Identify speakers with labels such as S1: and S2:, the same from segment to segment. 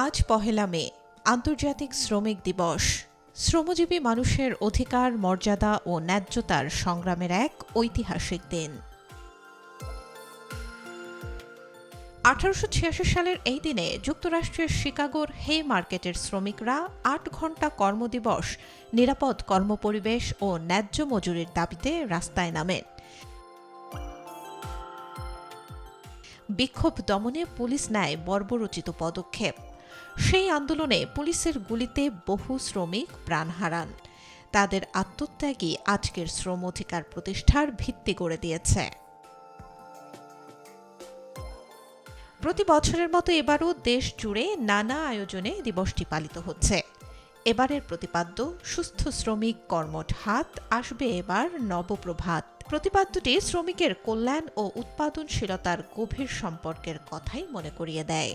S1: আজ ১লা মে আন্তর্জাতিক শ্রমিক দিবস। শ্রমজীবী মানুষের অধিকার, মর্যাদা ও ন্যায্যতার সংগ্রামের এক ঐতিহাসিক দিন। ১৮৮৬ সালের এই দিনে যুক্তরাষ্ট্রের শিকাগোর হে মার্কেটের শ্রমিকরা ৮ ঘণ্টা কর্মদিবস, নিরাপদ কর্মপরিবেশ ও ন্যায্য মজুরির দাবিতে রাস্তায় নামেন। বিক্ষোভ দমনে পুলিশ নেয় বর্বরোচিত পদক্ষেপ। সেই আন্দোলনে পুলিশের গুলিতে বহু শ্রমিক প্রাণ হারান। তাদের আত্মত্যাগই আজকের শ্রম অধিকার প্রতিষ্ঠার ভিত্তি গড়ে দিয়েছে। প্রতি বছরের মতো এবারও দেশ জুড়ে নানা আয়োজনে দিবসটি পালিত হচ্ছে। এবারের প্রতিপাদ্য সুস্থ শ্রমিক কর্মঠ হাত, আসবে এবার নবপ্রভাত। প্রতিপাদ্যটি শ্রমিকের কল্যাণ ও উৎপাদনশীলতার গভীর সম্পর্কের কথাই মনে করিয়ে দেয়।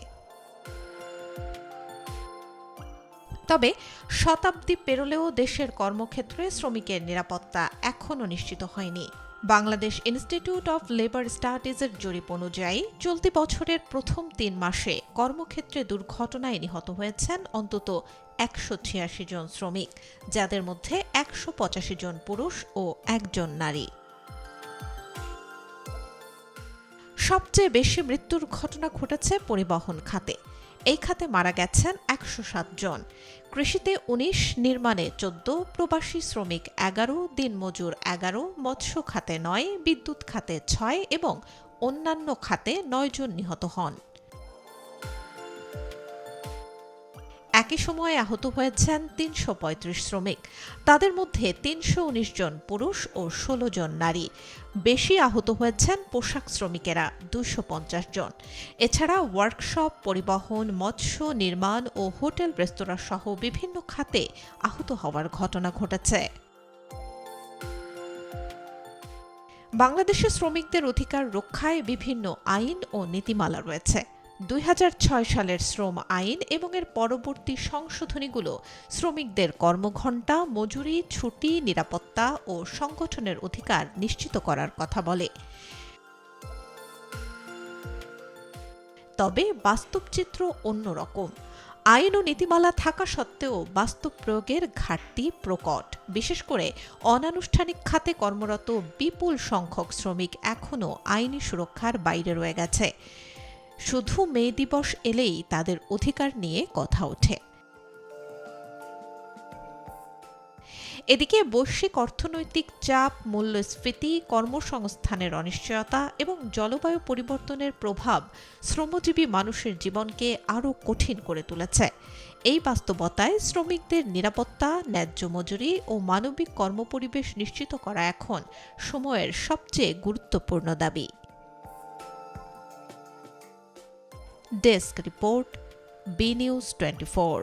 S1: তবে শতাব্দী পেরোলেও দেশের কর্মক্ষেত্রে শ্রমিকের নিরাপত্তা এখনও নিশ্চিত হয়নি। বাংলাদেশ ইনস্টিটিউট অফ লেবার স্টাডিজের জরিপ অনুযায়ী চলতি বছরের প্রথম ৩ মাসে কর্মক্ষেত্রে দুর্ঘটনায় নিহত হয়েছেন অন্তত ১৮৬ জন শ্রমিক, যাদের মধ্যে ১৮৫ জন পুরুষ ও ১ জন নারী। সবচেয়ে বেশি মৃত্যুর ঘটনা ঘটেছে পরিবহন খাতে। এই খাতে মারা গেছেন ১০৭ জন, কৃষিতে ১৯, নির্মাণে ১৪, প্রবাসী শ্রমিক ১১, দিনমজুর ১১, মৎস্য খাতে ৯, বিদ্যুৎ খাতে ৬ এবং অন্যান্য খাতে ৯ জন নিহত হন। একই সময়ে আহত হয়েছেন ৩৩৫ শ্রমিক, তাদের মধ্যে ৩১৯ জন পুরুষ ও ১৬ জন নারী। বেশি আহত হয়েছেন পোশাক শ্রমিকেরা ২৫০ জন। এছাড়া ওয়ার্কশপ, পরিবহন, মৎস্য, নির্মাণ ও হোটেল রেস্তোরাঁ সহ বিভিন্ন খাতে আহত হওয়ার ঘটনা ঘটেছে। বাংলাদেশের শ্রমিকদের অধিকার রক্ষায় বিভিন্ন আইন ও নীতিমালা রয়েছে। ২০০৬ সালের শ্রম আইন এবং এর পরবর্তী সংশোধনীগুলো শ্রমিকদের কর্মঘণ্টা, মজুরি, ছুটি, নিরাপত্তা ও সংগঠনের অধিকার নিশ্চিত করার কথা বলে। তবে বাস্তব চিত্র অন্যরকম। আইন ও নীতিমালা থাকা সত্ত্বেও বাস্তব প্রয়োগের ঘাটতি প্রকট। বিশেষ করে অনানুষ্ঠানিক খাতে কর্মরত বিপুল সংখ্যক শ্রমিক এখনও আইনি সুরক্ষার বাইরে রয়ে গেছে। শুধু মে দিবস এলেই তাদের অধিকার নিয়ে কথা ওঠে। এদিকে বৈশ্বিক অর্থনৈতিক চাপ, মূল্যস্ফীতি, কর্মসংস্থানের অনিশ্চয়তা এবং জলবায়ু পরিবর্তনের প্রভাব শ্রমজীবী মানুষের জীবনকে আরও কঠিন করে তুলেছে। এই বাস্তবতায় শ্রমিকদের নিরাপত্তা, ন্যায্য মজুরি ও মানবিক কর্মপরিবেশ নিশ্চিত করা এখন সময়ের সবচেয়ে গুরুত্বপূর্ণ দাবি। Desk report, B news 24।